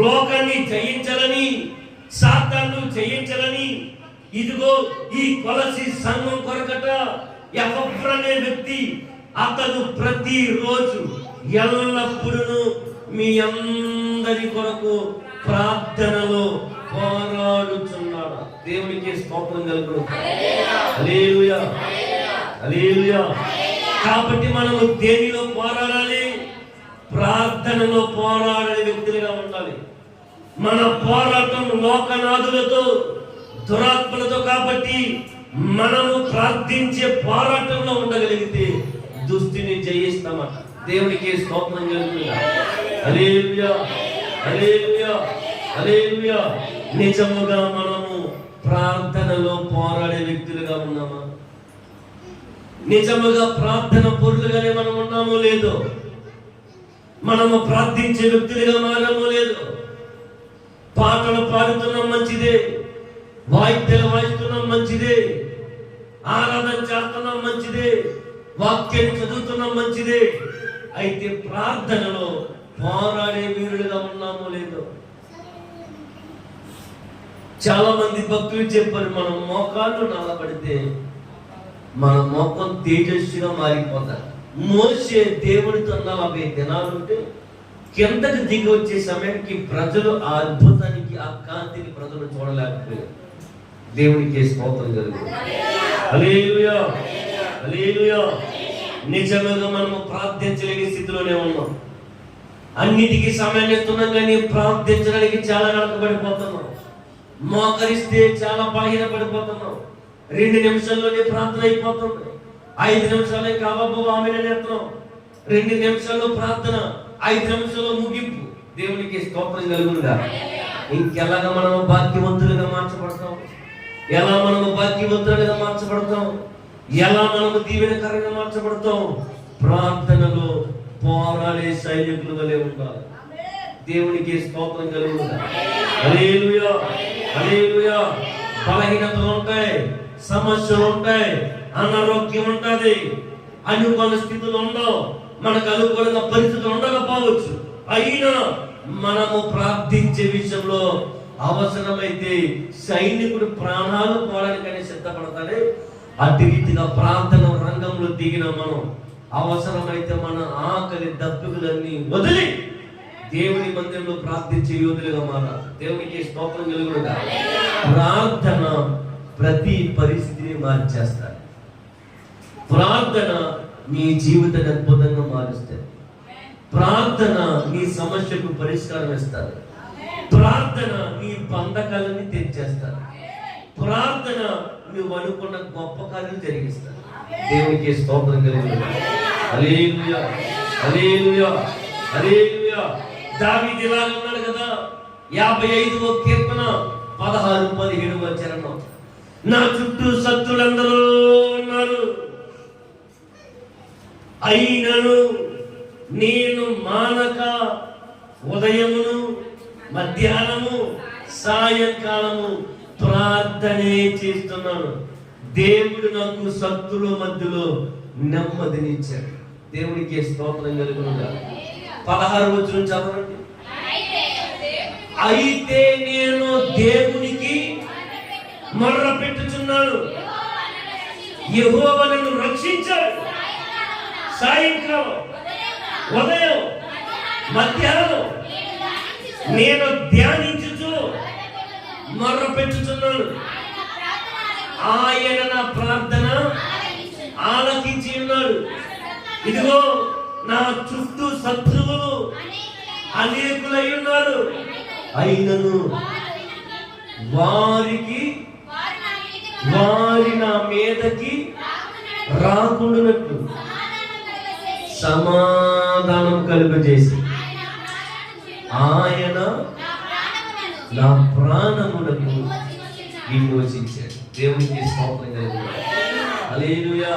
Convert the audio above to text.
లోకాన్ని జయించాలని, సాతాను జయించాలని, ఇదిగో ఈ కొలసి సంఘం కొరకట ఎఫ్రా అనే వ్యక్తి అతను ప్రతిరోజు ఎల్లప్పుడూ మీ అందరి కొరకు ప్రార్థనలో పోరాడుచున్నాడు. దేవునికి స్తోత్రం కలుగును. హల్లెలూయా, హల్లెలూయా. కాబట్టి మనము దేనిలో పోరాడాలి? ప్రార్థనలో పోరాడే వ్యక్తులుగా ఉండాలి. మన పోరాటం లోకనాథులతో, దురాత్మలతో. కాబట్టి మనము ప్రార్థించే పోరాటంలో ఉండగలిగితే దుష్టిని జయిస్తామట. దేవునికి స్తోత్రం కలుగును. హల్లెలూయా, హల్లెలూయా, హల్లెలూయా. నిజముగా మనము ప్రార్థనలో పోరాడే వ్యక్తులుగా ఉన్నామా? నిజముగా ప్రార్థన పొరులుగానే మనం ఉన్నామో లేదో? మనము ప్రార్థించే వ్యక్తులుగా మారమో లేదో? పాటలు పాడుతున్నాం మంచిదే, వాయిద్యాలు వాయిస్తున్నాం మంచిదే, ఆరాధన చేస్తున్నాం మంచిదే, వాక్యాన్ని చదువుతున్నాం మంచిదే. అయితే ప్రార్థనలో పోరాడే వీరులుగా ఉన్నామో లేదో? చాలా మంది భక్తులు చెప్పారు, మనం మోకాళ్ళు నల్లబడితే మన మొక్కం తేజస్సుగా మారిపోతారు. మోసే దేవునితో 40 దినాలుంటే కిందకి దిగి వచ్చే సమయానికి ప్రజలు ఆ అద్భుతానికి, ఆ కాంతిని ప్రజలు చూడలేకపోయారు. దేవునికి స్తోత్రం కలుగును. హల్లెలూయా, హల్లెలూయా. నిజంగా మనము ప్రార్థించలేని స్థితిలోనే ఉన్నాం. అన్నిటికీ సమయాన్ని ఇస్తున్నాం, కానీ ప్రార్థించడానికి చాలా వెనకబడిపోతున్నాం. మోకరిస్తే చాలా బలహీన పడిపోతున్నాం. 2 నిమిషాల్లోనే ప్రార్థన అయిపోతుంది. 5 నిమిషాలే కాబోబో ఆమె నేత్రం. 2 నిమిషాల్లో ప్రార్థన, 5 నిమిషాల్లో ముగింపు. దేవునికి స్తోత్రం కలుగునుగా. ఇంకెలాగా మనము భాగ్యవంతులుగా మార్చబడతాం? ఎలా మనము భాగ్యవంతులుగా మార్చబడతాం? ఎలా మనము దీవెనకరంగా మార్చబడతాం? ప్రార్థనలో పోరాడే సైనికులు వలె ఉండాలి. దేవునికి స్తోత్రం కలుగునుగా. హల్లెలూయా, హల్లెలూయా. బలహీనతలు ఉంటాయి, సమస్యలు ఉంటాయి, అనారోగ్యం ఉంటుంది, అనుకూల స్థితులు ఉండవు, మనకు అనుకూలంగా పరిస్థితులు ఉండకపోవచ్చు. అయినా మనము ప్రార్థించే విషయంలో అవసరమైతే సైనికుడు ప్రాణాలు పోవడానికని సిద్ధపడతాడే, అట్టి రీతిగా ప్రార్థన రంగంలో దిగిన మనం అవసరమైతే మన ఆకలి దప్పులన్నీ వదిలి దేవుని మందిరంలో ప్రార్థించే యోధులుగా మారాలి. దేవునికి స్తోత్రం కలుగునుగా. ప్రార్థన ప్రతి పరిస్థితిని మార్చేస్తారు. ప్రార్థన నీ జీవితాన్ని అద్భుతంగా మారుస్తుంది. ప్రార్థన నీ సమస్యకు పరిష్కారం ఇస్తారు. ప్రార్థన నీ బంధకాలని తెచ్చేస్తారు. ప్రార్థన నువ్వు అనుకున్న గొప్ప కార్యాలు జరిగిస్తారు. దేవునికి స్తోత్రం కలుగునుగా. హల్లెలూయా, హల్లెలూయా, హల్లెలూయా. దావీదు ఇలా ఉన్నాడు కదా, 55వ కీర్తన 16-17వ చరణం. నా చుట్టూ శత్రులందరూ ఉన్నారు, అయినను నేను మానక ఉదయమును మధ్యాహ్నము సాయంకాలము ప్రార్థనే చేస్తున్నాను. దేవుడు నాకు శత్రుల మధ్యలో నెమ్మదినిచ్చాడు. దేవునికి స్తోత్రం కలుగునుగా. 16వ వచనం చదవండి. అయితే నేను దేవునికి మొర్ర పెట్టుచున్నాను, యెహోవా నన్ను రక్షించాడు. సాయంకాలం, ఉదయం, మధ్యాహ్నం నేను ధ్యానించుచు మొర్ర పెట్టుచున్నాను. ఆయన నా ప్రార్థన ఆలకించి ఉన్నాడు. ఇదిగో నా చుట్టూ శత్రువులు అనేకులై ఉన్నారు, అయినను వారి నా మీదకి రాకుండానట్లు సమాధానం కలుగజేసి ఆయన నా ప్రాణమునకు విమోచించాడు. దేవునికి స్తోత్రం కలుగును. హల్లెలూయా.